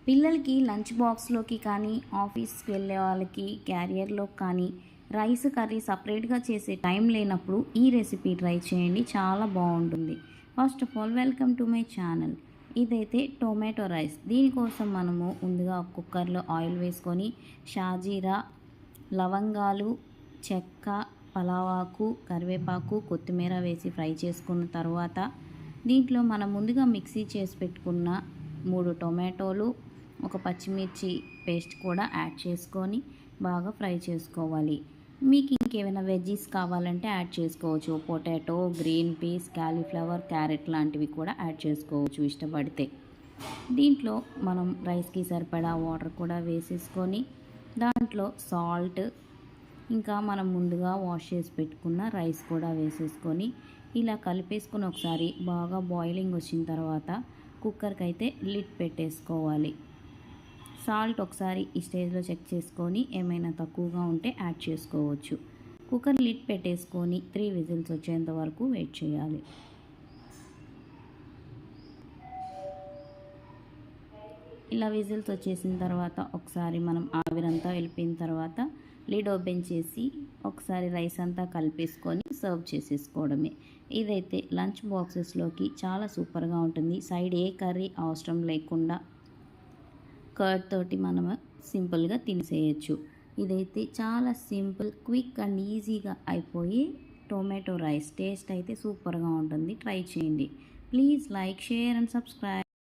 పిల్లలకి లంచ్ బాక్స్లోకి కానీ ఆఫీస్కి వెళ్ళే వాళ్ళకి క్యారియర్లో కానీ రైస్ కర్రీ సపరేట్గా చేసే టైం లేనప్పుడు ఈ రెసిపీ ట్రై చేయండి, చాలా బాగుంటుంది. First of all welcome to my channel. ఇదైతే టొమాటో రైస్. దీనికోసం మనము ముందుగా కుక్కర్లో ఆయిల్ వేసుకొని షాజీరా, లవంగాలు, చెక్క, పలావాకు, కరివేపాకు, కొత్తిమీర వేసి ఫ్రై చేసుకున్న తర్వాత దీంట్లో మనం ముందుగా మిక్సీ చేసి పెట్టుకున్న 3 టొమాటోలు, ఒక పచ్చిమిర్చి పేస్ట్ కూడా యాడ్ చేసుకొని బాగా ఫ్రై చేసుకోవాలి. మీకు ఇంకేమైనా వెజ్జీస్ కావాలంటే యాడ్ చేసుకోవచ్చు. Potato, green peas, cauliflower, carrot లాంటివి కూడా యాడ్ చేసుకోవచ్చు ఇష్టపడితే. దీంట్లో మనం రైస్కి సరిపడా వాటర్ కూడా వేసేసుకొని దాంట్లో సాల్ట్, ఇంకా మనం ముందుగా వాష్ చేసి పెట్టుకున్న రైస్ కూడా వేసేసుకొని ఇలా కలిపేసుకొని ఒకసారి బాగా బాయిలింగ్ వచ్చిన తర్వాత కుక్కర్కి అయితే లిడ్ పెట్టేసుకోవాలి. సాల్ట్ ఒకసారి ఈ స్టేజ్లో చెక్ చేసుకొని ఏమైనా తక్కువగా ఉంటే యాడ్ చేసుకోవచ్చు. కుక్కర్ లిడ్ పెట్టేసుకొని 3 విజిల్స్ వచ్చేంత వరకు వెయిట్ చేయాలి. ఇలా విజిల్స్ వచ్చేసిన తర్వాత ఒకసారి మనం ఆవిరంతా వెళ్ళిపోయిన తర్వాత లిడ్ ఓపెన్ చేసి ఒకసారి రైస్ అంతా కలిపేసుకొని సర్వ్ చేసేసుకోవడమే. ఇదైతే లంచ్ బాక్సెస్లోకి చాలా సూపర్గా ఉంటుంది. సైడ్ ఏ కర్రీ అవసరం లేకుండా కర్డ్ తోటి మనం సింపుల్గా తినేసేయచ్చు. ఇదైతే చాలా సింపుల్, క్విక్ అండ్ ఈజీగా అయిపోయి టొమాటో రైస్. టేస్ట్ అయితే సూపర్గా ఉంటుంది. ట్రై చేయండి. Please like, share and subscribe.